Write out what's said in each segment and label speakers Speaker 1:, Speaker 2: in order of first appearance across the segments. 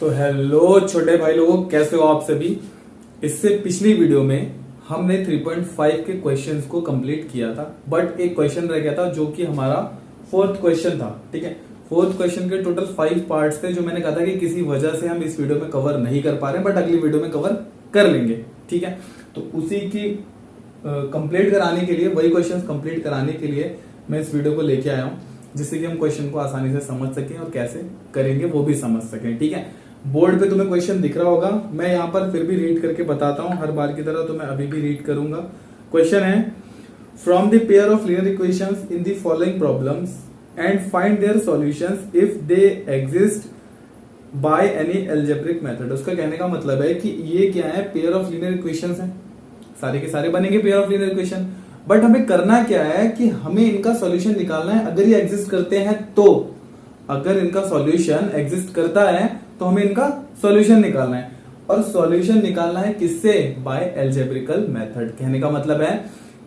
Speaker 1: तो हेलो छोटे भाई लोगों, कैसे हो आप सभी। इससे पिछली वीडियो में हमने 3.5 के क्वेश्चंस को कंप्लीट किया था, बट एक क्वेश्चन रह गया था जो कि हमारा फोर्थ क्वेश्चन था। ठीक है, फोर्थ क्वेश्चन के टोटल 5 पार्ट्स थे जो मैंने कहा था कि किसी वजह से हम इस वीडियो में कवर नहीं कर पा रहे, बट अगली वीडियो में कवर कर लेंगे। ठीक है, तो उसी की कंप्लीट कराने के लिए, वही क्वेश्चन कंप्लीट कराने के लिए मैं इस वीडियो को लेके आया हूं, जिससे कि हम क्वेश्चन को आसानी से समझ सकें और कैसे करेंगे वो भी समझ सकें। ठीक है, बोर्ड पे तुम्हें क्वेश्चन दिख रहा होगा, मैं यहाँ पर फिर भी रीड करके बताता हूँ हर बार की तरह, तो मैं अभी भी रीड करूंगा। क्वेश्चन है, from the pair of linear equations in the following problems and find their solutions if they exist by any algebraic method. उसका कहने का मतलब है कि ये क्या है, पेयर ऑफ लीनियर इक्वेशंस हैं, सारे के सारे बनेंगे pair of linear equation, but हमें करना क्या है कि हमें इनका सॉल्यूशन निकालना है। अगर ये एग्जिस्ट करते हैं तो, अगर इनका सॉल्यूशन एग्जिस्ट करता है तो हमें इनका सॉल्यूशन निकालना है, और सॉल्यूशन निकालना है किससे? By algebraical method. कहने का मतलब है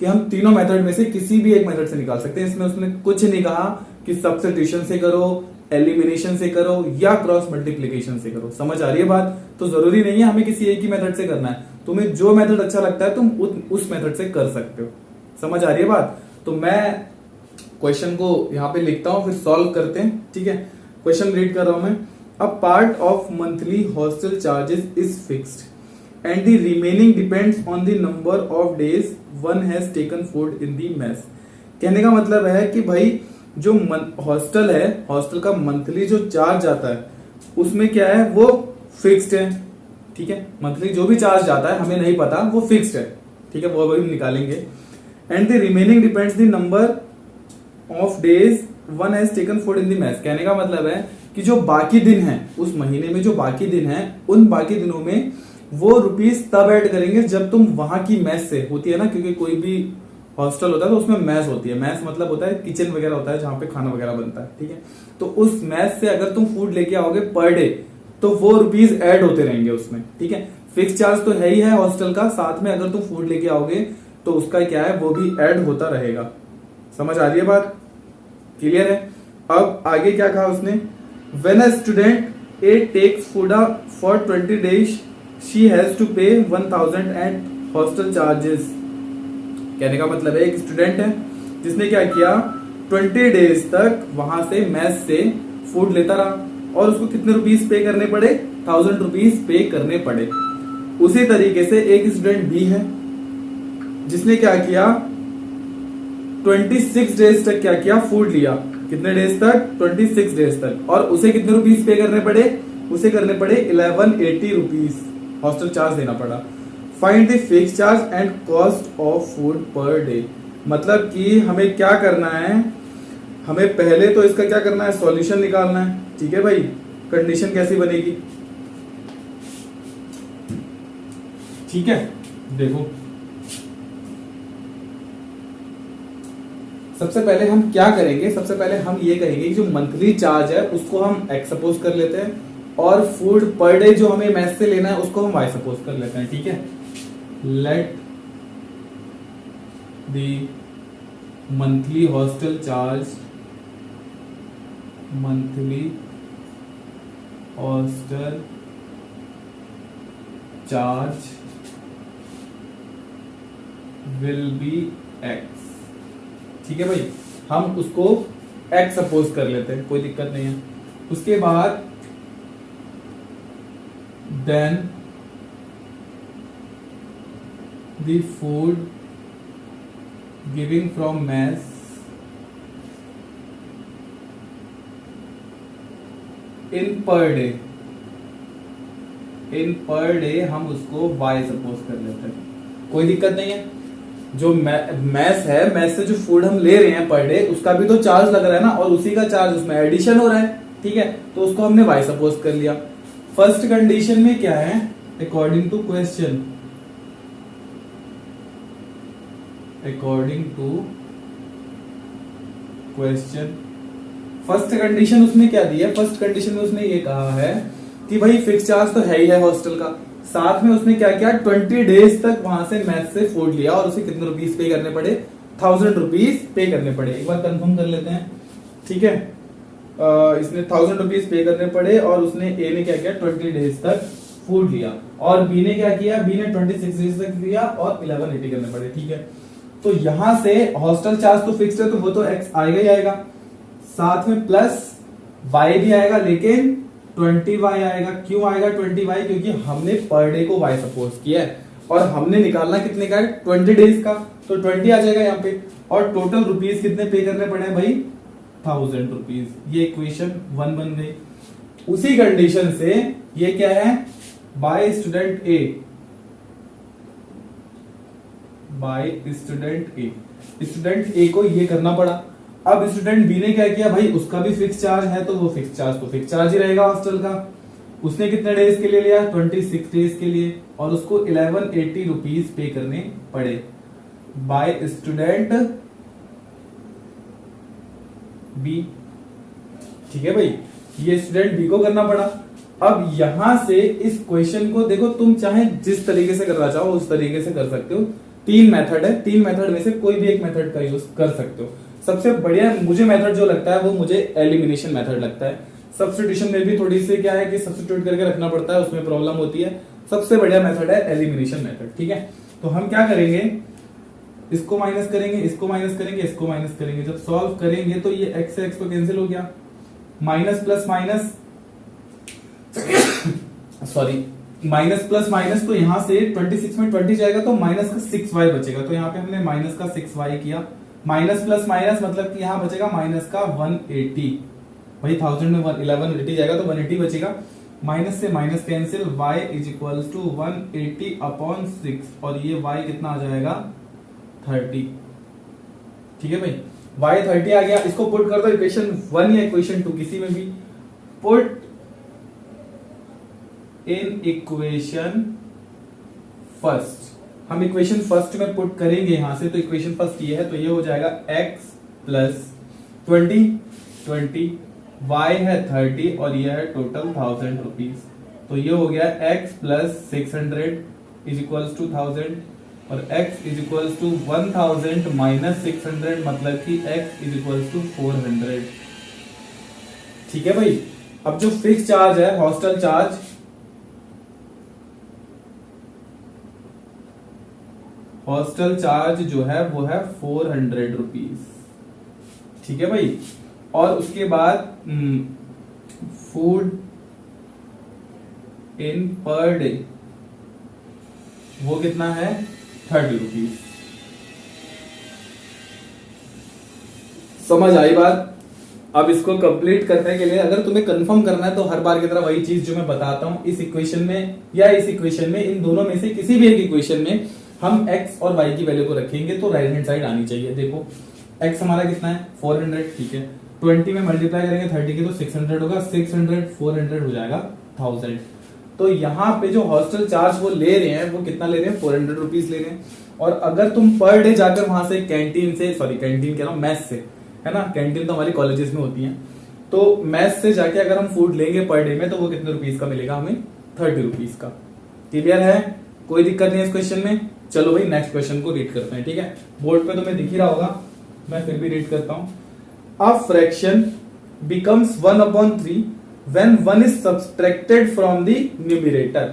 Speaker 1: कि हम तीनों मेथड में से किसी भी एक मेथड से निकाल सकते हैं। इसमें उसने कुछ नहीं कहा कि सब्स्टिट्यूशन से करो, एलिमिनेशन से करो या क्रॉस मल्टीप्लीकेशन से करो। समझ आ रही है बात? तो जरूरी नहीं है हमें किसी एक ही मेथड से करना है, तुम्हें जो मेथड अच्छा लगता है तुम उस मेथड से कर सकते हो। समझ आ रही है बात? तो मैं क्वेश्चन को यहाँ पे लिखता हूं, फिर सॉल्व करते हैं। ठीक है, क्वेश्चन रीड कर रहा हूं मैं। A part of monthly hostel charges is fixed and the remaining depends on the number of days one has taken food in the mess. कहने का मतलब है कि भाई जो हॉस्टल है, हॉस्टल का मंथली जो चार्ज आता है उसमें क्या है, वो फिक्स्ड है। ठीक है, मंथली जो भी चार्ज जाता है हमें नहीं पता, वो फिक्स्ड है। ठीक है, वो अभी निकालेंगे। And the remaining depends the number of days one has taken food in the mess. कहने का मतलब है कि जो बाकी दिन है उस महीने में, जो बाकी दिन है उन बाकी दिनों में वो रुपीस तब ऐड करेंगे जब तुम वहां की मेस से, होती है ना, क्योंकि कोई भी हॉस्टल होता है तो उसमें मेस होती है। मेस मतलब होता है किचन वगैरह होता है जहां पे खाना वगैरह बनता है। ठीक है, तो उस मेस से अगर तुम फूड लेके आओगे पर डे तो वो रुपीस ऐड होते रहेंगे उसमें। ठीक है, फिक्स चार्ज तो है ही है हॉस्टल का, साथ में अगर तुम फूड लेके आओगे तो उसका क्या है, वो भी ऐड होता रहेगा। समझ आ रही है बात? क्लियर है? अब आगे क्या कहा उसने, when a student A takes food for 20 days she has to pay 1000 and hostel charges. कहने का मतलब है एक स्टूडेंट है जिसने क्या किया, 20 डेज तक वहां से मेस से फूड लेता रहा और उसको कितने रुपीस पे करने पड़े? 1000 रुपीस पे करने पड़े। उसी तरीके से एक स्टूडेंट बी है जिसने क्या किया, 26 डेज तक क्या किया, फूड लिया। कितने डेज तक? 26 डेज तक। और उसे कितने रुपीस पे करने पड़े? उसे करने पड़े 1180 रुपीस हॉस्टल चार्ज देना पड़ा। Find the fix charge and cost of food per day. मतलब कि हमें क्या करना है, हमें पहले तो इसका क्या करना है, सॉल्यूशन निकालना है। ठीक है भाई, कंडीशन कैसी बनेगी? ठीक है, देखो सबसे पहले हम क्या करेंगे, सबसे पहले हम ये कहेंगे कि जो मंथली चार्ज है उसको हम एक्स सपोज कर लेते हैं, और फूड पर डे जो हमें मेस से लेना है उसको हम वाई सपोज कर लेते हैं। ठीक है, let the monthly hostel charge, monthly hostel charge will be x. ठीक है भाई, हम उसको एक्स सपोज कर लेते हैं, कोई दिक्कत नहीं है। उसके बाद then the food giving from mess in per day हम उसको वाई सपोज कर लेते हैं, कोई दिक्कत नहीं है। जो मैस है, मैस से जो फूड हम ले रहे हैं पर डे उसका भी तो चार्ज लग रहा है ना, और उसी का चार्ज उसमें एडिशन हो रहा है। ठीक है, तो उसको हमने वाई सपोज कर लिया। फर्स्ट कंडीशन में क्या है, according to question, first condition उसने क्या दी है, फर्स्ट कंडीशन में उसने ये कहा है कि भाई फिक्स चार्ज तो है ही है हॉस्टल का, साथ में उसने क्या किया, 20 डेज तक वहां से मेस से फूड लिया और उसे कितने रुपीस पे करने पड़े? 1000 रुपीस पे करने पड़े। एक बार कंफर्म कर लेते हैं। ठीक है, इसने 1000 रुपीज पे करने पड़े और उसने ए ने क्या किया 20 डेज तक फूड लिया और बी ने क्या किया, बी ने 26 डेज तक लिया और 1180 करने पड़े। ठीक है, तो यहां से हॉस्टल चार्ज तो फिक्स्ड है तो वो तो एक्स आएगा ही आएगा, साथ में प्लस वाई भी आएगा, लेकिन 20 वाई आएगा। क्यों आएगा 20 वाई? क्योंकि हमने पर डे को वाई सपोज किया है और हमने निकालना कितने का है 20 डेज का, तो 20 आ जाएगा यहाँ पे। और टोटल रुपीज कितने पे करने पड़े हैं भाई 1000 रुपीज। ये इक्वेशन 1 बन गई। उसी कंडीशन से ये क्या है बाय स्टूडेंट ए, बाय स्टूडेंट ए, स्टूडेंट ए को ये करना पड़ा। अब स्टूडेंट बी ने क्या किया भाई, उसका भी फिक्स चार्ज है तो वो फिक्स चार्ज तो फिक्स चार्ज ही रहेगा हॉस्टल का। उसने कितने डेज के लिए लिया 26 डेज के लिए और उसको 1180 रुपीज पे करने पड़े बाय स्टूडेंट बी। ठीक है भाई, ये स्टूडेंट बी को करना पड़ा। अब यहां से इस क्वेश्चन को देखो, तुम चाहे जिस तरीके से करना चाहो उस तरीके से कर सकते हो। 3 मेथड है, 3 मेथड में से कोई भी एक मेथड का यूज कर सकते हो। सबसे बढ़िया मुझे मेथड जो लगता है वो मुझे एलिमिनेशन मेथड लगता है। सब्स्टिट्यूशन में भी थोड़ी सी क्या है कि सब्स्टिट्यूट करके रखना पड़ता है, उसमें प्रॉब्लम होती है। सबसे बढ़िया मेथड है एलिमिनेशन मेथड। ठीक है, तो हम क्या करेंगे, इसको माइनस करेंगे, इसको माइनस करेंगे, इसको माइनस करेंगे। जब सॉल्व करेंगे तो ये एक्स से एक्स तो कैंसिल हो गया, minus plus minus sorry minus plus minus, तो यहां से 26 में 20 जाएगा तो माइनस का 6y बचेगा, तो यहाँ पे हमने माइनस का 6y किया। माइनस प्लस माइनस मतलब कि यहां बचेगा माइनस का 180। भाई 1000 में 1180 जाएगा तो 180 बचेगा। माइनस से minus cancel, y is equal to 180 upon 6 और ये y कितना आ जाएगा 30। ठीक है भाई, y 30 आ गया। इसको पुट कर दो इक्वेशन 1 या इक्वेशन 2 किसी में भी। पुट इन इक्वेशन फर्स्ट, हम इक्वेशन फर्स्ट में पुट करेंगे यहां से, तो इक्वेशन फर्स्ट ये है तो ये हो जाएगा x प्लस 20 y है 30 और ये है टोटल 1000 रुपीज। तो ये हो गया x plus 600 is equals to 1000 और x is equals to 1000 minus 600 मतलब कि x इज इक्वल्स टू 400। ठीक है भाई, अब जो फिक्स चार्ज है हॉस्टल चार्ज, हॉस्टल चार्ज जो है वो है 400 रुपीज। ठीक है भाई, और उसके बाद फूड इन पर डे वो कितना है 30 रुपीज। समझ आई बात? अब इसको कंप्लीट करने के लिए अगर तुम्हें कंफर्म करना है तो हर बार की तरह वही चीज जो मैं बताता हूं, इस इक्वेशन में या इस इक्वेशन में, इन दोनों में से किसी भी एक इक्वेशन में हम x और y की वैल्यू को रखेंगे तो राइट हैंड साइड आनी चाहिए। देखो x हमारा कितना है 400, ठीक है, 20 में मल्टीप्लाई करेंगे 30 के तो 600 होगा, 600 400 हो जाएगा 1000। तो यहाँ पे जो हॉस्टल चार्ज वो ले रहे हैं वो कितना ले रहे हैं 400 रुपीज ले रहे हैं। और अगर तुम पर डे जाकर वहां से कैंटीन से, सॉरी कैंटीन कह रहा हूँ मैस से, है ना, कैंटीन तो हमारी कॉलेजेस में होती है, तो मैस से जाके अगर हम फूड लेंगे पर डे में तो वो कितने रुपीज का मिलेगा हमें 30 रुपीज का। क्लियर है? कोई दिक्कत नहीं है इस क्वेश्चन में। चलो भाई नेक्स्ट क्वेश्चन को रीड करते हैं। ठीक है, बोर्ड पे तुम्हें दिख ही रहा होगा, मैं फिर भी रीड करता हूं। A fraction becomes 1/3 when 1 is subtracted from the numerator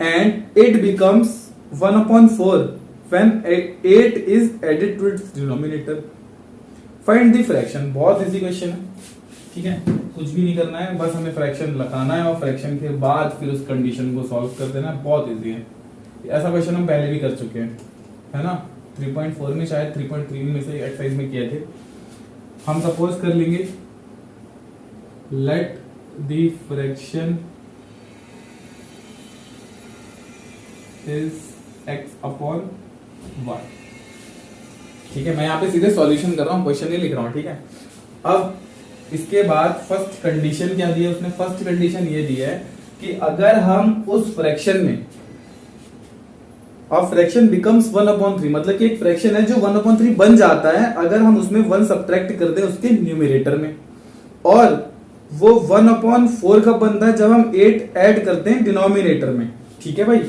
Speaker 1: and it becomes 1/4 when 8 is added to its denominator. Find the fraction। बहुत इजी क्वेश्चन है, ठीक है, कुछ भी नहीं करना है, बस हमें फ्रैक्शन लगाना है और फ्रैक्शन के बाद फिर उस कंडीशन को सॉल्व कर देना है। बहुत इजी है, ऐसा क्वेश्चन हम पहले भी कर चुके हैं, है ना, 3.4 में शायद 3.3 में से एक्सरसाइज में किए थे। हम सपोज कर लेंगे let the fraction is x upon y। ठीक है, मैं यहाँ पे सीधे सॉल्यूशन कर रहा हूँ, क्वेश्चन नहीं लिख रहा हूँ। ठीक है, अब इसके बाद फर्स्ट कंडीशन क्या दी है उसने? फर्स्ट कंडीशन ये दी है कि अगर हम उस फ्रैक्शन में, और फ्रैक्शन बिकम्स 1/3 मतलब कि एक फ्रैक्शन है जो 1/3 बन जाता है अगर हम उसमें 1 सब्ट्रैक्ट कर दें उसके न्यूमरेटर में, और वो 1/4 कब बनता है? जब हम 8 ऐड करते हैं डिनोमिनेटर में। ठीक है भाई,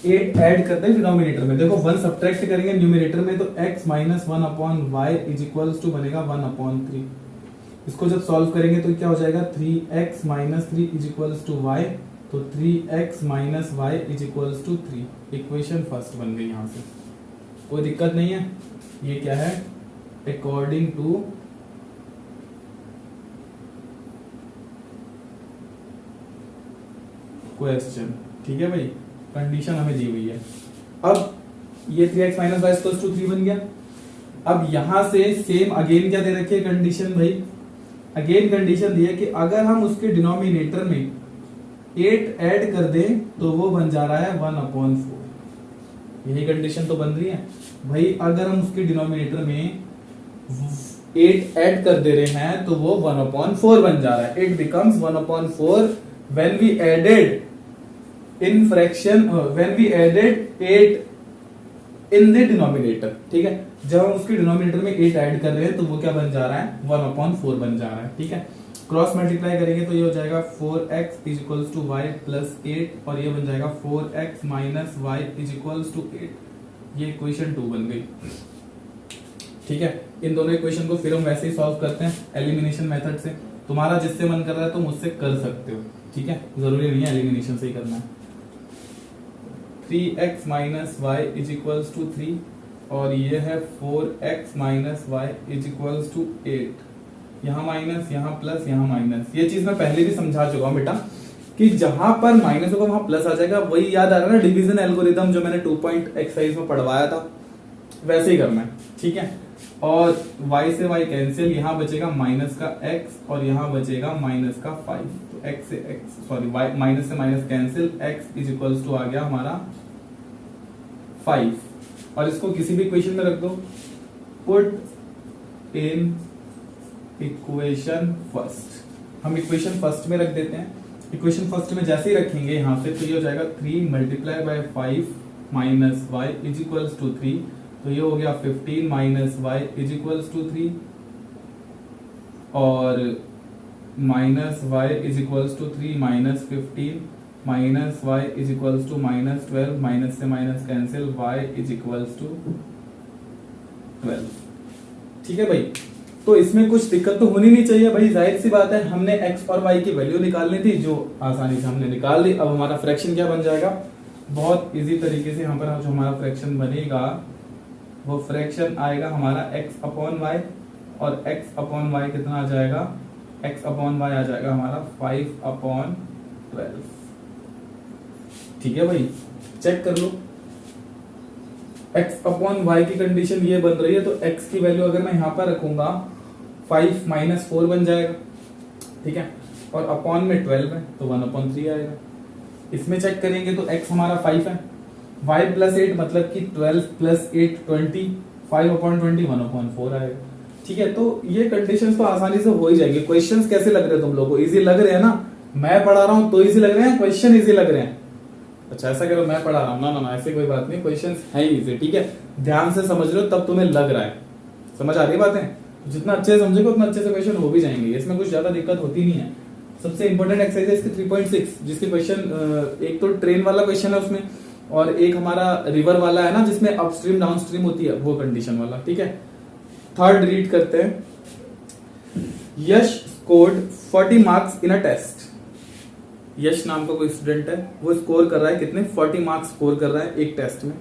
Speaker 1: 8 ऐड करते हैं डिनोमिनेटर में। देखो 1 सब्ट्रैक्ट करेंगे न्यूमरेटर में तो x minus 1/y is equals to बनेगा 1/3। इसको जब सॉल्व करेंगे तो क्या हो जाएगा 3x minus 3 is equals to y, तो 3x minus y is equals to 3। Equation first बन गई यहां से, कोई दिक्कत नहीं है। ये क्या है, अकॉर्डिंग टू क्वेश्चन, ठीक है भाई, कंडीशन हमें दी हुई है। अब ये 3x minus Y equals to 3 बन गया। अब यहां से सेम अगेन क्या दे रखी है कंडीशन भाई, अगेन कंडीशन दी है कि अगर हम उसके डिनोमिनेटर में 8 ऐड कर दें तो वो बन जा रहा है 1/4। यही कंडीशन तो बन रही है भाई, अगर हम उसके डिनोमिनेटर में 8 ऐड कर दे रहे हैं तो वो 1/4 बन जा रहा है। It becomes 1/4 when we added in fraction, when we added 8 in the denominator, ठीक है। जब हम उसके डिनोमिनेटर में 8 ऐड कर रहे हैं तो वो क्या बन जा रहा है 1/4 बन जा रहा है, ठीक है। क्रॉस मल्टीप्लाई करेंगे तो ये हो जाएगा 4x is equals to y plus 8 और ये बन जाएगा 4x minus y is equals to 8। ये इक्वेशन 2 बन गई, ठीक है। इन दोनों इक्वेशन को फिर हम वैसे ही सॉल्व करते हैं एलिमिनेशन मेथड से। तुम्हारा जिससे मन कर रहा है तुम उससे कर सकते हो, ठीक है, जरूरी नहीं है एलिमिनेशन से ही करना है। 3x minus y is equals to 3 और ये है 4x minus y is equals to 8। यहाँ माइनस, यहाँ प्लस, यहाँ माइनस। ये चीज मैं पहले भी समझा चुका हूँ बेटा कि जहां पर माइनस होगा वहां प्लस आ जाएगा। वही याद आ रहा है ना डिवीजन एल्गोरिथम जो मैंने 2 पॉइंट एक्सरसाइज में पढ़वाया था, वैसे ही करना है, ठीक है। और y से y कैंसिल, यहाँ बचेगा माइनस का x और यहाँ बचेगा माइनस का 5। तो x से x, सॉरी y माइनस से minus cancel, x is equals to आ गया हमारा 5। और इसको किसी भी इक्वेशन में रख दो, पुट इन इक्वेशन फर्स्ट। हम इक्वेशन फर्स्ट में रख देते हैं। इक्वेशन फर्स्ट में जैसे ही रखेंगे यहाँ से तो ये हो जाएगा 3 multiply by 5 minus y is equals to 3। तो ये हो गया 15 minus y is equals to 3 और minus y is equals to 3 minus 15 minus y is equals to minus 12, minus से minus cancel, y is equals to 12। ठीक है भाई, तो इसमें कुछ दिक्कत तो होनी नहीं चाहिए भाई, जाहिर सी बात है। हमने x और y की वैल्यू निकालनी थी जो आसानी से हमने निकाल ली। अब हमारा फ्रैक्शन क्या बन जाएगा, बहुत इजी तरीके से यहाँ पर जो हमारा फ्रैक्शन बनेगा वो फ्रैक्शन आएगा हमारा x अपॉन वाई, और x अपॉन वाई कितना आ जाएगा, x अपॉन वाई आ जाएगा हमारा 5/12। ठीक है भाई, चेक कर लो। x अपॉन वाई की कंडीशन ये बन रही है तो x की वैल्यू अगर मैं यहां पर रखूंगा 5 माइनस 4 बन जाएगा, ठीक है। और अपॉन में 12 है तो 1/3 आएगा। इसमें चेक करेंगे तो x हमारा 5 है, y प्लस 8 मतलब कि 12 प्लस 8 20, 5/20 1/4 आएगा। ठीक है, तो ये कंडीशंस तो आसानी से हो ही जाएंगे। क्वेश्चंस कैसे लग रहे हैं तुम लोगों को, इजी लग रहे हैं ना? मैं पढ़ा रहा हूं तो इजी लग रहे हैं, क्वेश्चन इजी लग रहे हैं? अच्छा ऐसा करो, मैं पढ़ा रहा हूं, ना ऐसे कोई बात नहीं, क्वेश्चंस है इजी, ठीक है। ध्यान से समझ रहे हो तब तुम्हें लग रहा है, समझ आ रही बातें। जितना अच्छे से समझेगा उतना अच्छे से क्वेश्चन हो भी जाएंगे, इसमें कुछ ज्यादा दिक्कत होती नहीं है। सबसे इंपॉर्टेंट एक्सरसाइज है इसकी 3.6 जिसके क्वेश्चन एक तो ट्रेन वाला क्वेश्चन है उसमें, और एक हमारा रिवर वाला है ना जिसमें अपस्ट्रीम डाउनस्ट्रीम होती है, वो कंडीशन वाला, ठीक है। थर्ड रीड करते हैं। Yash scored 40 marks in a test. Yash नाम का कोई स्टूडेंट है, वो स्कोर कर रहा है कितने, 40 मार्क्स स्कोर कर रहा है एक टेस्ट में।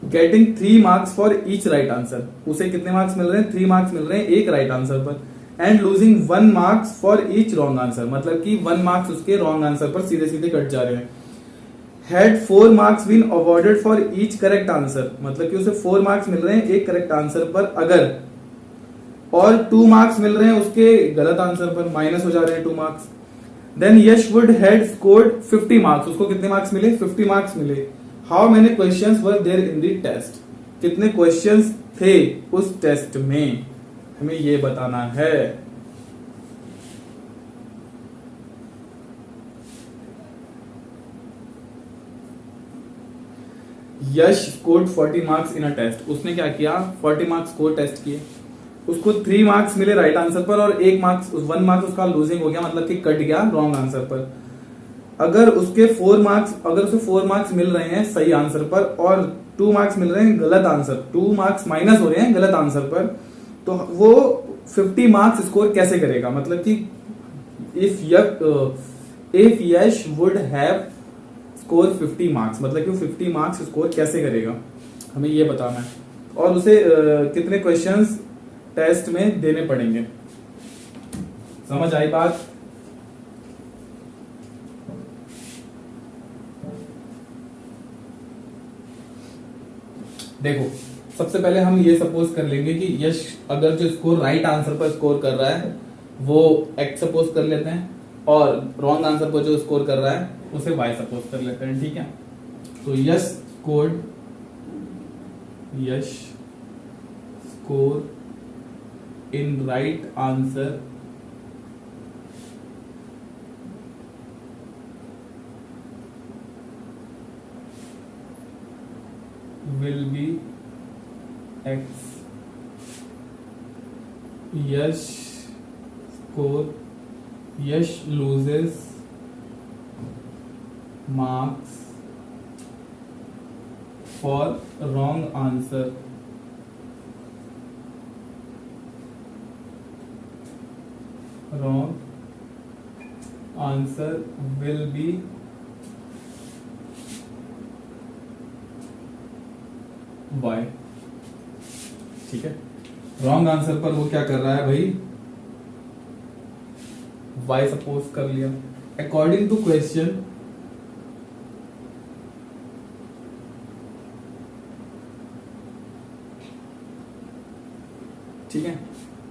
Speaker 1: Getting 3 marks for each right answer. उसे कितने मार्क्स मिल रहे हैं, 3 मार्क्स मिल रहे हैं एक राइट आंसर पर। And losing 1 marks for each wrong answer, मतलब कि 1 मार्क्स उसके रॉन्ग आंसर पर सीधे सीधे कट जा रहे हैं। Had 4 marks been awarded for each correct answer, मतलब कि उसे 4 मार्क्स मिल रहे हैं एक करेक्ट आंसर पर अगर, और 2 मार्क्स मिल रहे हैं उसके गलत आंसर पर, माइनस हो जा रहे हैं 2 marks. Then Yash would had scored 50 marks. उसको कितने मार्क्स मिले, 50 मार्क्स मिले। How many questions were there in the test. कितने क्वेश्चंस थे उस टेस्ट में, हमें ये बताना है। Yash scored 40 marks in a test. उसने क्या किया, 40 मार्क्स स्कोर टेस्ट किए, उसको 3 मार्क्स मिले राइट आंसर पर और 1 मार्क्स उसका लूजिंग हो गया, मतलब कि कट गया रॉन्ग आंसर पर। अगर उसे 4 मार्क्स मिल रहे हैं सही आंसर पर और 2 मार्क्स मिल रहे हैं गलत आंसर, 2 मार्क्स माइनस हो रहे हैं गलत आंसर पर, तो वो 50 मार्क्स स्कोर कैसे करेगा, मतलब कि if Yash would have score 50 marks, मतलब कि 50 मार्क्स स्कोर कैसे करेगा, हमें ये बताना है। और उसे कितने क्वेश्चंस टेस्ट में देने पड़ेंगे। समझ आई बात? देखो, सबसे पहले हम ये सपोज कर लेंगे कि यश अगर जो स्कोर राइट आंसर पर स्कोर कर रहा है वो x सपोज कर लेते हैं, और रॉन्ग आंसर पर जो स्कोर कर रहा है उसे y सपोज कर लेते हैं, ठीक है। तो Yash score in right answer will be x. Yash loses marks for wrong answer. Wrong answer will be y. ठीक है, रॉन्ग आंसर पर वो क्या कर रहा है भाई, y सपोज कर लिया। अकॉर्डिंग टू क्वेश्चन ठीक है,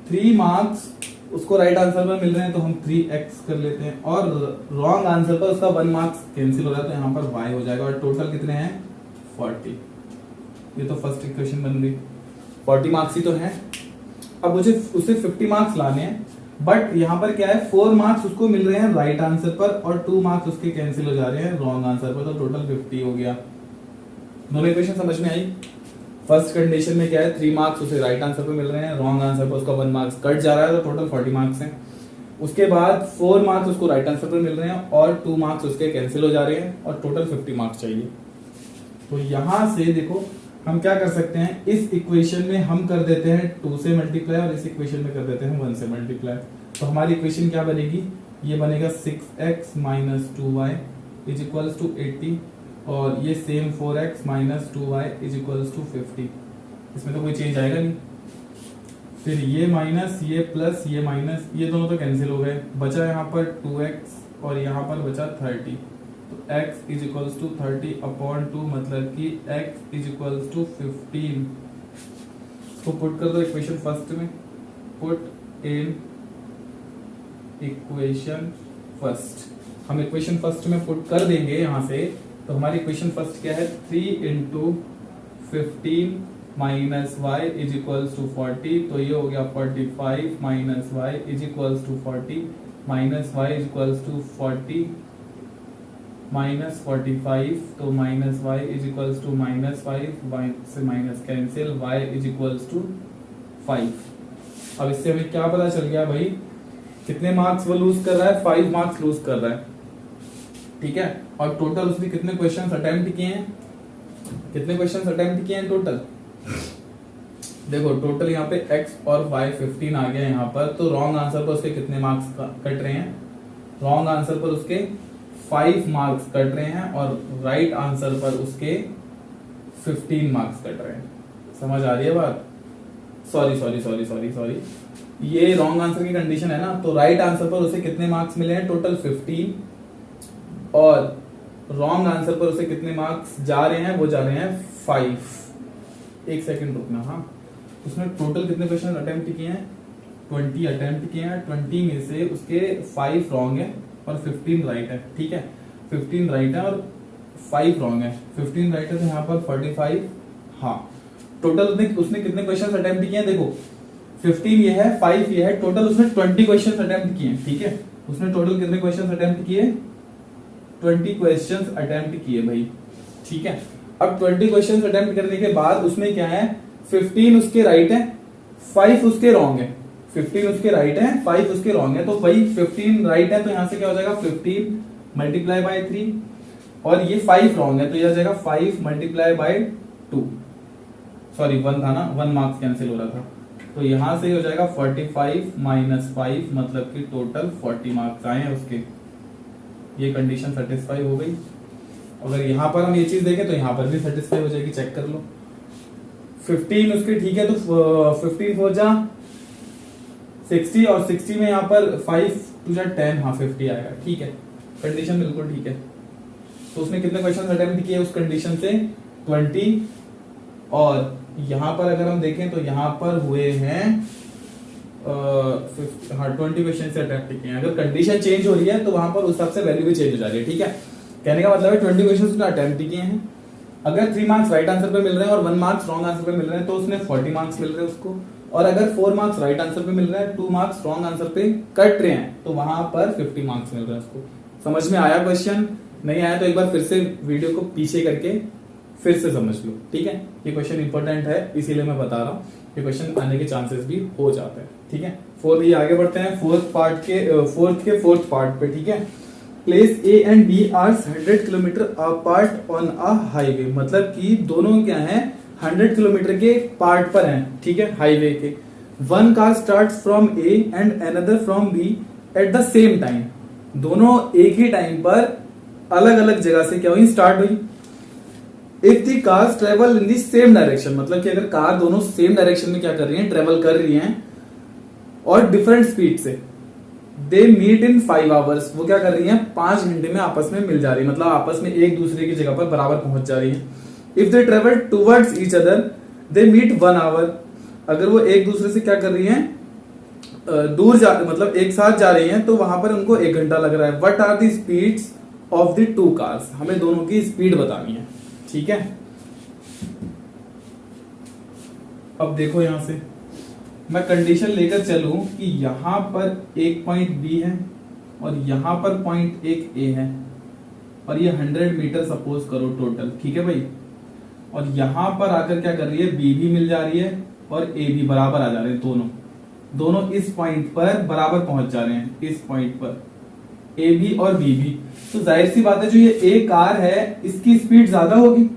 Speaker 1: 3 मार्क्स उसको राइट आंसर पर मिल रहे हैं तो हम 3x कर लेते हैं, और रॉन्ग आंसर पर उसका 1 मार्क्स कैंसिल हो रहा है तो यहाँ पर y हो जाएगा, और टोटल कितने हैं 40। ये तो फर्स्ट इक्वेशन बन गई, 40 मार्क्स ही तो है। अब मुझे उसे 50 मार्क्स लाने हैं, बट यहाँ पर क्या है 4 मार्क्स उसको मिल रहे हैं राइट आंसर पर और 2 मार्क्स उसके कैंसिल हो जा रहे हैं रॉन्ग आंसर पर, तो टोटल 50 हो गया। दोनों इक्वेशन समझ में आई? फर्स्ट कंडीशन में क्या है 3 मार्क्स उसे राइट आंसर पर मिल रहे हैं, रॉन्ग आंसर पर उसका 1 मार्क्स कट जा रहा है, तो टोटल 40 मार्क्स हैं। उसके बाद 4 मार्क्स उसको राइट आंसर पर मिल रहे हैं और 2 मार्क्स उसके कैंसिल हो जा रहे हैं, और टोटल 50 मार्क्स चाहिए। तो यहां से देखो हम क्या कर सकते हैं, इस इक्वेशन में हम कर देते हैं 2 से मल्टीप्लाई, और इस इक्वेशन में कर देते हैं 1 से मल्टीप्लाई। तो हमारी इक्वेशन क्या बनेगी, ये बनेगा 6x minus 2y is equals to 80, और ये same 4x minus 2y is equals to 50। इसमें तो कोई चेंज आएगा नहीं। फिर ये माइनस, ये प्लस, ये माइनस, ये दोनों तो कैंसिल हो गए, बचा यहाँ पर 2x और यहाँ पर बचा 30। तो x is equals to 30 upon 2, मतलब कि x इज इक्वल्स टू 15। इसको पुट कर दो इक्वेशन फर्स्ट में, पुट इन इक्वेशन फर्स्ट। हम इक्वेशन फर्स्ट में पुट कर देंगे यहां से, तो हमारी इक्वेशन फर्स्ट क्या है 3 into 15 minus y is equals to 40, तो ये हो गया 45 minus y is equals to 40, minus y is equals to 40 minus 45, तो minus y is equals to minus 5, से minus cancel, y is equals to 5। अब इससे हमें क्या पता चल गया भाई, कितने मार्क्स वो लूज कर रहा है, 5 मार्क्स लूज कर रहा है, ठीक है। और टोटल उसने कितने क्वेश्चंस अटेम्प्ट किए हैं, कितने क्वेश्चंस अटेम्प्ट किए हैं टोटल, देखो टोटल यहाँ पे x और y 15 आ गया यहाँ पर, तो रॉन्ग आंसर पर उसके कितने मार्क्स कट रहे हैं, रॉन्ग आंसर पर उसके 5 मार्क्स कट रहे हैं, और राइट आंसर पर उसके 15 मार्क्स कट रहे हैं। समझ आ रही है बात? सॉरी, ये रॉन्ग आंसर की कंडीशन है ना, तो राइट आंसर पर उसे कितने मार्क्स मिले हैं टोटल 15, और रॉन्ग आंसर पर उसे कितने मार्क्स जा रहे हैं, वो जा रहे हैं 5। एक सेकंड रुकना, हाँ। उसने टोटल कितने क्वेश्चन अटेम्प्ट किए हैं, 20 अटेम्प्ट किए हैं, 20 में से उसके 5 रॉन्ग है और 15 राइट है, ठीक है। 15 राइट है और 5 रॉन्ग है, 15 राइट है तो यहाँ पर 45, हाँ। टोटल उसने कितने क्वेश्चन अटेम्प्ट किए हैं, देखो 15 ये है, 5 ये है, टोटल उसने 20 क्वेश्चन अटेम्प्ट किए, ठीक है। उसने टोटल कितने क्वेश्चन अटेम्प्ट किए, 20 क्वेश्चन अटेम्प्ट किए भाई, ठीक है। अब 20 क्वेश्चन अटेम्प्ट करने के बाद उसमें क्या है, 15 उसके राइट है, 5 उसके रॉन्ग है, 15 उसके राइट है, 5 उसके रॉन्ग है, तो भाई 15 राइट है तो यहां से क्या हो जाएगा 15 मल्टीप्लाई बाय 3, और ये 5 रॉन्ग है तो यह आ जाएगा 5 मल्टीप्लाई बाय 2, सॉरी 1 था ना, 1 मार्क्स कैंसिल हो रहा था, तो यहां से हो जाएगा 45 माइनस 5, मतलब कि टोटल 40 मार्क्स आए हैं उसके। ये कंडीशन सेटिस्फाई हो गई। अगर यहां पर हम ये चीज देखें तो यहां पर भी सेटिस्फाई हो जाएगी, चेक कर लो। 15 उसके ठीक है, तो 15 हो जा 60 और 60 में यहाँ पर 5 टू जा 10, हाँ 50 आएगा, ठीक है, कंडीशन बिल्कुल ठीक है। तो उसने कितने क्वेश्चन अटेम्प्ट किए उस कंडीशन से? 20। और यहां पर अगर हम देखें तो यहां पर हुए हैं 20 क्वेश्चन से अटेम्प्ट किए हैं। अगर कंडीशन चेंज हो रही है तो वहां पर उस हिसाब से वैल्यू भी चेंज हो जा रही है, ठीक है। कहने का मतलब है 20 क्वेश्चन उसने अटेम्प्ट किए हैं। अगर 3 मार्क्स राइट आंसर पे मिल रहे हैं और 1 मार्क्स रॉन्ग आंसर पे मिल रहे हैं तो उसने 40 मार्क्स मिल रहे हैं उसको। और अगर 4 मार्क्स राइट आंसर पे मिल रहे हैं, 2 मार्क्स रॉन्ग आंसर पे कट रहे हैं, तो वहां पर 50 मार्क्स मिल रहे हैं उसको। समझ में आया क्वेश्चन? नहीं आया तो एक बार फिर से वीडियो को पीछे करके फिर से समझ लो, ठीक है। ये क्वेश्चन इंपॉर्टेंट है, इसीलिए मैं बता रहा हूँ। ये क्वेश्चन आने के चांसेस भी हो जाते हैं, ठीक है। आगे बढ़ते हैं फोर्थ के फोर्थ पार्ट पे, ठीक है। Place A and B are 100 kilometre apart on a highway, मतलब कि दोनों क्या हैं, 100 किलोमीटर के पार्ट पर हैं, ठीक है, हाईवे के। One car start from A and another from B at the same time. दोनों एक ही टाइम पर अलग अलग जगह से क्या हुई, स्टार्ट हुई। If the cars travel in the same direction, मतलब कि अगर कार दोनों सेम डायरेक्शन में क्या कर रही हैं, ट्रेवल कर रही हैं और डिफरेंट स्पीड से, दे मीट इन 5 आवर्स, वो क्या कर रही हैं, 5 घंटे में आपस में मिल जा रही है, मतलब आपस में एक दूसरे की जगह पर बराबर पहुंच जा रही है। If they travel towards each other they meet 1 hour, अगर वो एक दूसरे से क्या कर रही हैं, दूर जा, मतलब एक साथ जा रही हैं, तो वहां पर उनको 1 घंटा लग रहा है। What are the speeds of the 2 cars, हमें दोनों की स्पीड बतानी है, ठीक है। अब देखो यहां से मैं कंडीशन लेकर चलूं कि यहां पर एक पॉइंट बी है और यहां पर पॉइंट एक ए है और ये 100 मीटर सपोज करो टोटल, ठीक है भाई। और यहां पर आकर क्या कर रही है, बी भी मिल जा रही है और ए भी बराबर आ जा रहे हैं, दोनों इस पॉइंट पर बराबर पहुंच जा रहे हैं, इस पॉइंट पर ए भी और बी भी। तो जाहिर सी बात है जो ये ए कार है इसकी स्पीड ज्यादा होगी,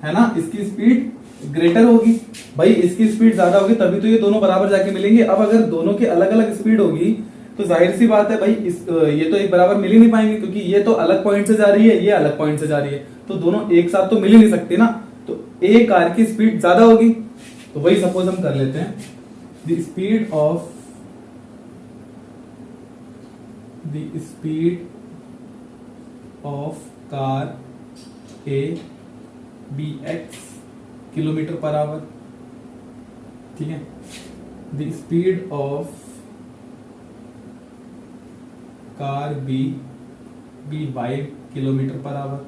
Speaker 1: है ना, इसकी स्पीड ग्रेटर होगी। भाई इसकी स्पीड ज्यादा होगी तभी तो ये दोनों बराबर जाके मिलेंगे। अब अगर दोनों की अलग अलग स्पीड होगी तो जाहिर सी बात है भाई ये तो एक बराबर मिल ही नहीं पाएंगे, क्योंकि ये तो अलग पॉइंट से जा रही है, ये अलग पॉइंट से जा रही है, तो दोनों एक साथ तो मिल ही नहीं सकते ना। तो ए कार की स्पीड ज्यादा होगी, तो वही सपोज हम कर लेते हैं, the speed of car A be x kilometre per hour, ठीक है। The speed of car B y kilometre per hour,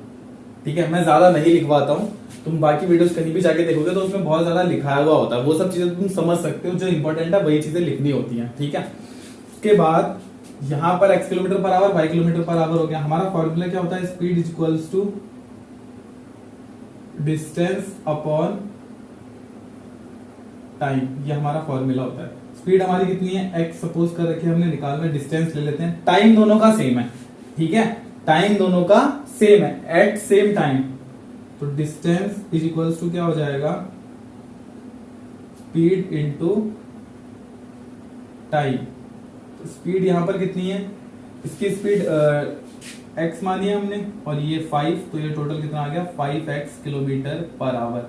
Speaker 1: ठीक है। मैं ज्यादा नहीं लिखवाता हूं, तुम बाकी वीडियोस कहीं भी जाके देखोगे तो उसमें बहुत ज्यादा लिखाया हुआ होता है, वो सब चीजें तुम समझ सकते हो, जो इंपॉर्टेंट है वही चीजें लिखनी होती हैं, ठीक है। उसके बाद यहां पर x kilometre per hour, y kilometre per hour हो गया। हमारा फॉर्मूला क्या होता है, speed is equals to distance upon time, ये हमारा फॉर्मूला होता है। स्पीड हमारी कितनी है, x सपोज कर रखी है हमने, निकालना, डिस्टेंस ले लेते हैं, टाइम दोनों का सेम है, ठीक है, टाइम दोनों का सेम है, एट सेम टाइम। तो डिस्टेंस इज इक्वल्स टू क्या हो जाएगा, स्पीड इनटू टाइम। तो स्पीड यहां पर कितनी है, इसकी स्पीड x मानी है हमने और ये 5, तो ये टोटल कितना आ गया, 5x किलोमीटर पर आवर।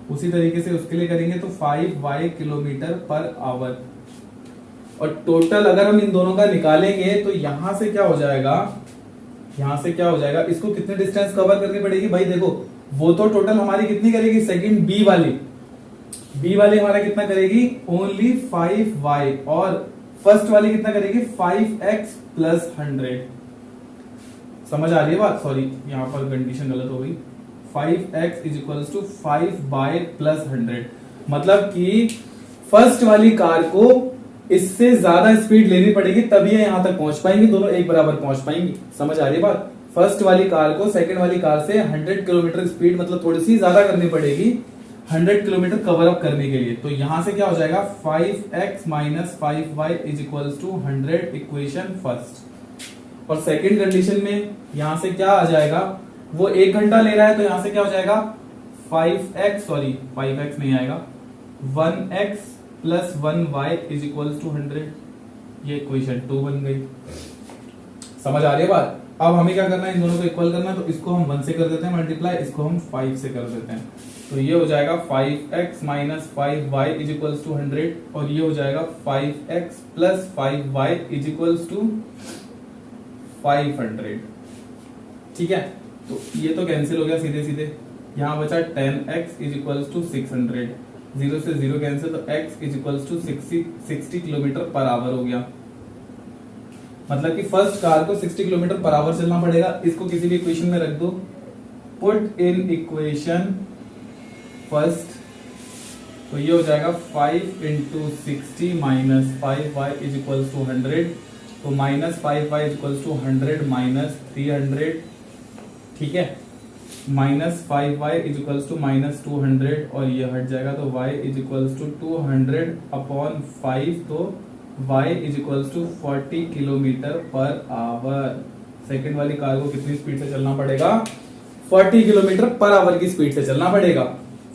Speaker 1: उसी तरीके से उसके लिए करेंगे तो 5y किलोमीटर पर आवर। और टोटल अगर हम इन दोनों का निकालेंगे तो यहां से क्या हो जाएगा, इसको कितने डिस्टेंस कवर करनी पड़ेगी भाई, देखो वो तो टोटल हमारी कितनी करेगी, सेकंड बी वाली हमारा कितना करेगी, ओनली 5y, और फर्स्ट वाली कितना करेगी, 5x प्लस 100। समझ आ रही है बात, सॉरी यहां पर कंडीशन गलत हो गई, 5x is equals to 5y plus 100, मतलब कि फर्स्ट वाली कार को इससे ज्यादा स्पीड लेनी पड़ेगी तभी ये यहां तक पहुंच पाएंगी, दोनों एक बराबर पहुंच पाएंगी। समझ आ रही है बात, फर्स्ट वाली कार को सेकंड वाली कार से 100 किलोमीटर स्पीड, मतलब थोड़ी सी ज्यादा करनी पड़ेगी 100 किलोमीटर कवर अप करने के लिए। तो यहां से क्या हो जाएगा, 5x minus 5y is equals to 100, equation first. और सेकंड कंडीशन में यहां से क्या आ जाएगा, वो 1 घंटा ले रहा है तो यहां से क्या हो जाएगा, 5x नहीं आएगा, 1x plus 1y is equal to 100। ये इक्वेशन 2 बन गई। समझ आ रही है बात? अब हमें क्या करना है, इन दोनों को इक्वल करना है, तो इसको हम 1 से कर देते हैं मल्टीप्लाई, इसको हम 5 से कर देते हैं। तो ये हो जाएगा 5x minus 5y is equal to 100, और ये हो जाएगा 5x plus 5y is equal to 500। ठीक है, तो ये तो कैंसिल हो गया सीधे सीधे। यहाँ बचा 10x इज इक्वल टू 600, 0 से 0 कैंसिल, तो x is equal to 60 kilometre per hour हो गया। मतलब कि फर्स्ट कार को 60 किलोमीटर पर आवर चलना पड़ेगा। इसको किसी भी इक्वेशन में रख दो, पुट इन इक्वेशन फर्स्ट, तो ये हो जाएगा 5 into 60 minus 5y is equal to 100, तो minus 5y is equal to 100 minus 300। ठीक है, minus 5y is equal to minus 200, और ये हट जाएगा, तो y is equal to 200 upon 5, तो y is equal to 40 kilometre per hour. Second वाली कार को कितनी स्पीड से चलना पड़ेगा? 40 किलोमीटर पर आवर की स्पीड से चलना पड़ेगा।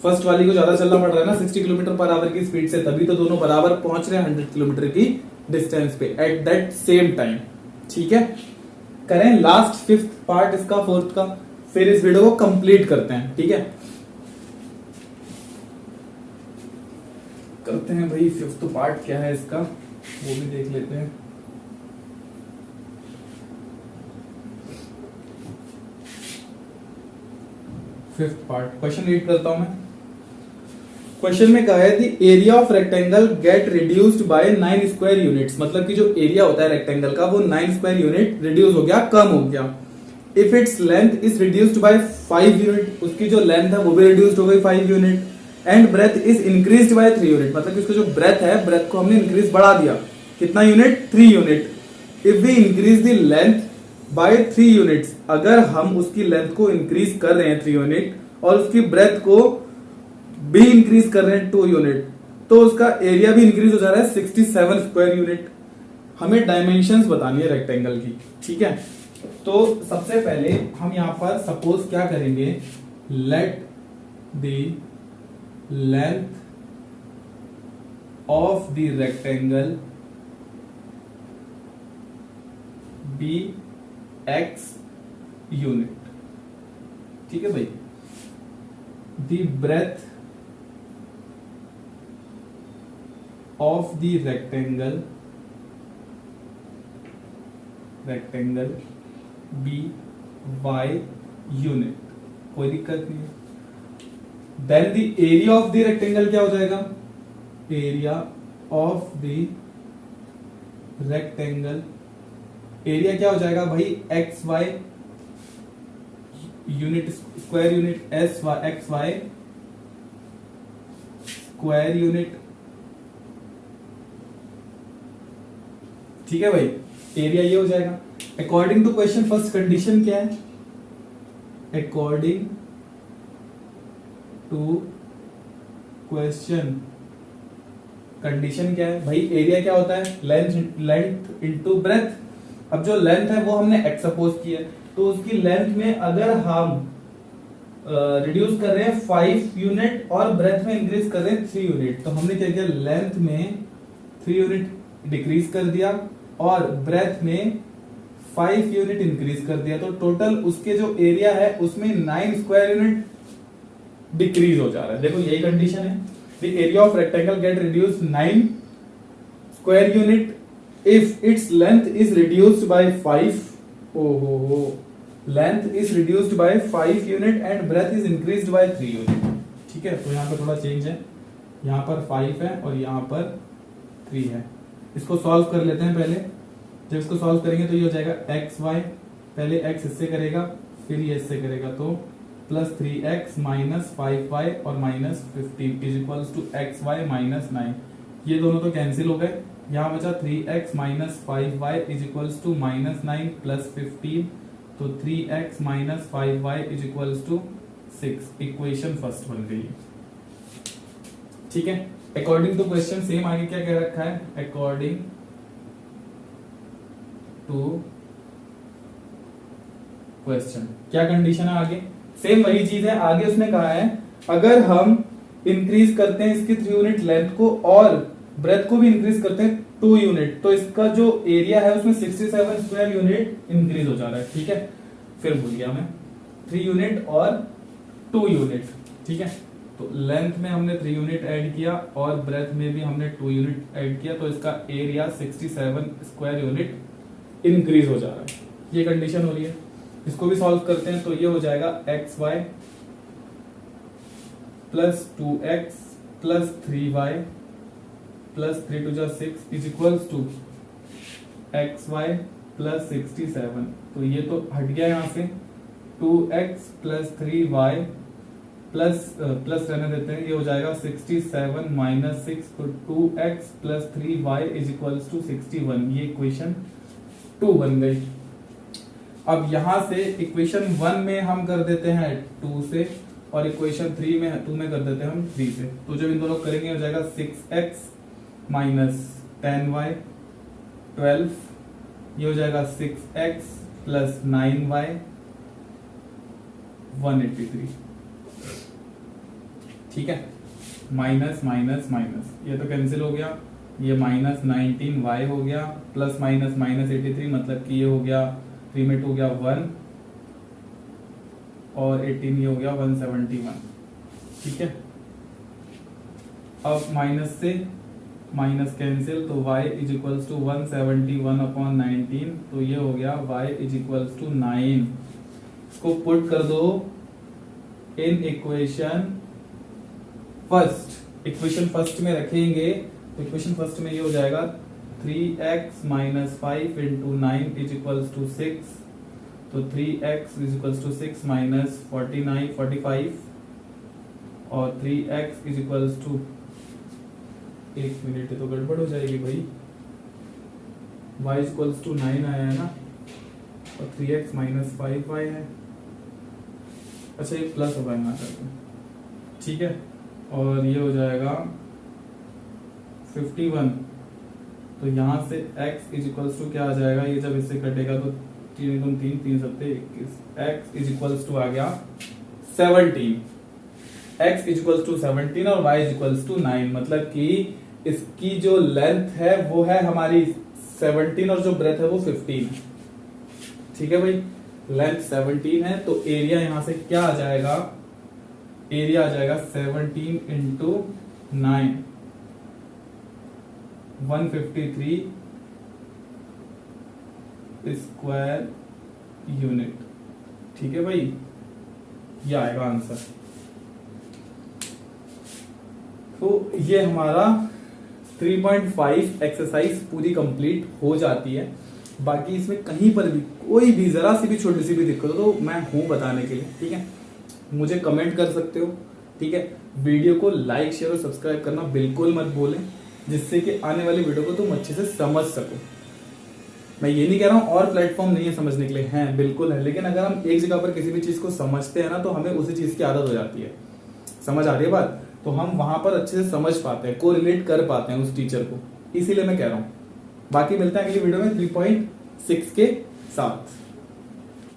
Speaker 1: फर्स्ट वाली को ज्यादा चलना पड़ रहा है ना, 60 किलोमीटर पर आवर की स्पीड से, तभी तो दोनों बराबर पहुंच रहे हैं 100 किलोमीटर की डिस्टेंस पे एट दैट सेम टाइम। ठीक है, करें लास्ट 5th पार्ट इसका 4th का, फिर इस वीडियो को कंप्लीट करते हैं। ठीक है, करते हैं भाई 5th पार्ट क्या है इसका, वो भी देख लेते हैं। फिफ्थ पार्ट क्वेश्चन रीड करता हूं मैं। क्वेश्चन में कहा है the area of rectangle get reduced by 9 square units, मतलब कि जो एरिया होता है रेक्टेंगल का वो 9 स्क्वायर यूनिट रिड्यूस हो गया, कम हो गया। If its length is reduced by 5 unit, उसकी जो लेंथ है वो भी रिड्यूस्ड हो गई 5 unit, and breadth is increased by 3 unit, मतलब कि उसका जो ब्रेथ है, ब्रेथ को हमने इंक्रीज बढ़ा दिया, कितना unit? 3 unit. If we increase the length by 3 units, अगर हम उसकी लेंथ को इंक्रीज कर रहे हैं 3 यूनिट और उसकी ब्रेथ को भी इंक्रीज कर रहे हैं 2 यूनिट, तो उसका एरिया भी इंक्रीज हो जा रहा है 67 स्क्वायर यूनिट। हमें डायमेंशंस बतानी है रेक्टेंगल की। ठीक है, तो सबसे पहले हम यहां पर सपोज क्या करेंगे, let the length of the rectangle be x unit. ठीक है भाई, the breadth of the rectangle be y unit, कोई दिक्कत नहीं है। Then the area of the rectangle क्या हो जाएगा? Area of the rectangle, area क्या हो जाएगा भाई? X y unit square unit, yes y x y square unit. ठीक है भाई, एरिया ये हो जाएगा। According to question first condition क्या है? अकॉर्डिंग टू क्वेश्चन कंडीशन क्या है भाई? एरिया क्या होता है? Length into breadth. अब जो लेंथ है वो हमने x सपोज की है, तो उसकी लेंथ में अगर हम रिड्यूस कर रहे हैं 5 यूनिट और ब्रेथ में इंक्रीज कर रहे हैं 3 यूनिट, तो हमने क्या किया? लेंथ में 3 यूनिट डिक्रीज कर दिया और ब्रेथ में 5 यूनिट इंक्रीज कर दिया, तो टोटल उसके जो एरिया है उसमें 9 स्क्वायर यूनिट डिक्रीज हो जा रहा है। देखो यही कंडीशन है, the area of rectangle get reduced 9 square unit if its length is reduced by 5, ओहो, length is reduced by 5 unit and breadth is increased by 3 unit. ठीक है, तो यहाँ पर थोड़ा चेंज है, यहाँ पर 5 है और यहाँ पर 3 है। इसको सॉल्व कर लेते हैं पहले। जब इसको सॉल्व करेंगे तो ये हो जाएगा एक्स वाई, पहले x इससे करेगा फिर ये इससे करेगा, तो प्लस 3x माइनस 5y और minus 15 is equal to x y minus 9। ये दोनों तो कैंसिल हो गए, यहाँ बचा 3x minus 5y is equal to minus 9 plus 15, तो 3x minus 5y is equal to 6। Equation first बन गई। ठीक है, अकॉर्डिंग टू क्वेश्चन सेम आगे क्या कह रखा है? अकॉर्डिंग टू क्वेश्चन क्या कंडीशन है? आगे सेम वही चीज है, आगे उसने कहा है अगर हम इंक्रीज करते हैं इसकी 3 यूनिट लेंथ को और ब्रेथ को भी इंक्रीज करते हैं 2 यूनिट, तो इसका जो एरिया है उसमें 67 स्क्वायर यूनिट इंक्रीज हो जा रहा है। ठीक है, फिर भूल गया मैं, 3 यूनिट और 2 यूनिट। ठीक है, तो लेंथ में हमने 3 यूनिट ऐड किया और ब्रेथ में भी हमने 2 यूनिट ऐड किया, तो इसका एरिया 67 स्क्वायर यूनिट इंक्रीज हो जा रहा है। ये कंडीशन हो रही है। इसको भी सॉल्व करते हैं, तो ये हो जाएगा xy plus 2x plus 3y plus 3 2 6 is equals to xy plus 67। तो ये तो हट गया यहां से, 2x प्लस 3y प्लस रहने देते हैं, ये हो जाएगा 67 माइनस 6, तो 2x plus 3y is equals to 61। ये इक्वेशन 2 बन गई। अब यहां से इक्वेशन 1 में हम कर देते हैं 2 से और इक्वेशन 2 में कर देते हैं हम 3 से। तो जब इन दोनों करेंगे हो जाएगा 6x माइनस 10y 12, ये हो जाएगा 6x प्लस 9y 183। ठीक है, माइनस माइनस माइनस ये तो कैंसिल हो गया, ये माइनस 19y हो गया प्लस माइनस माइनस 83, मतलब कि ये हो गया 3 में 2 हो गया 1 और 18 ये हो गया 171। ठीक है, अब माइनस से माइनस कैंसिल, तो y is equals to 171 upon 19, तो ये हो गया y इज इक्वल्स टू 9। इसको पुट कर दो in equation first. Equation first में रखेंगे तो इक्वेशन फर्स्ट में ये हो जाएगा 3x minus 5 into 9 is equals to 6, तो 3x is equals to 6 minus 45 और 3x इज इक्वल्स टू, एक मिनट तो गड़बड़ हो जाएगी भाई, y इज इक्वल्स टू 9 आया है ना और 3x माइनस 5y है। अच्छा, ये प्लस होगा यहाँ करके। ठीक है, और ये हो जाएगा 51, तो यहां से x इज इक्वल्स टू क्या आ जाएगा, ये जब इससे कटेगा तो 3 गुण 3 3 सत्ते 21, x इज इक्वल्स टू आ गया 17, x इज इक्वल्स टू 17 और y इज इक्वल्स टू 9, मतलब कि इसकी जो लेंथ है वो है हमारी 17 और जो ब्रेथ है वो 15। ठीक है भाई, लेंथ 17 है तो एरिया यहां से क्या आ जाएगा, एरिया आ जाएगा 17 इंटू 9 153 स्क्वायर यूनिट। ठीक है भाई, ये आएगा आंसर। तो ये हमारा 3.5 एक्सरसाइज पूरी कंप्लीट हो जाती है। बाकी इसमें कहीं पर भी कोई भी जरा सी भी छोटी सी भी दिक्कत हो तो मैं हूं बताने के लिए। ठीक है, मुझे कमेंट कर सकते हो। ठीक है, वीडियो को लाइक शेयर और सब्सक्राइब करना बिल्कुल मत भूलें, जिससे कि आने वाली वीडियो को तुम अच्छे से समझ सको। मैं ये नहीं कह रहा हूं और प्लेटफॉर्म नहीं है समझने के लिए, हैं बिल्कुल है, लेकिन अगर हम एक जगह पर किसी भी चीज को समझते हैं ना तो हमें उसी चीज की आदत हो जाती है। समझ आ रही है बात, तो हम वहां पर अच्छे से समझ पाते हैं, को रिलेट कर पाते हैं उस टीचर को, इसीलिए मैं कह रहा हूं। बाकी मिलते हैं अगली वीडियो में 3.6 के साथ।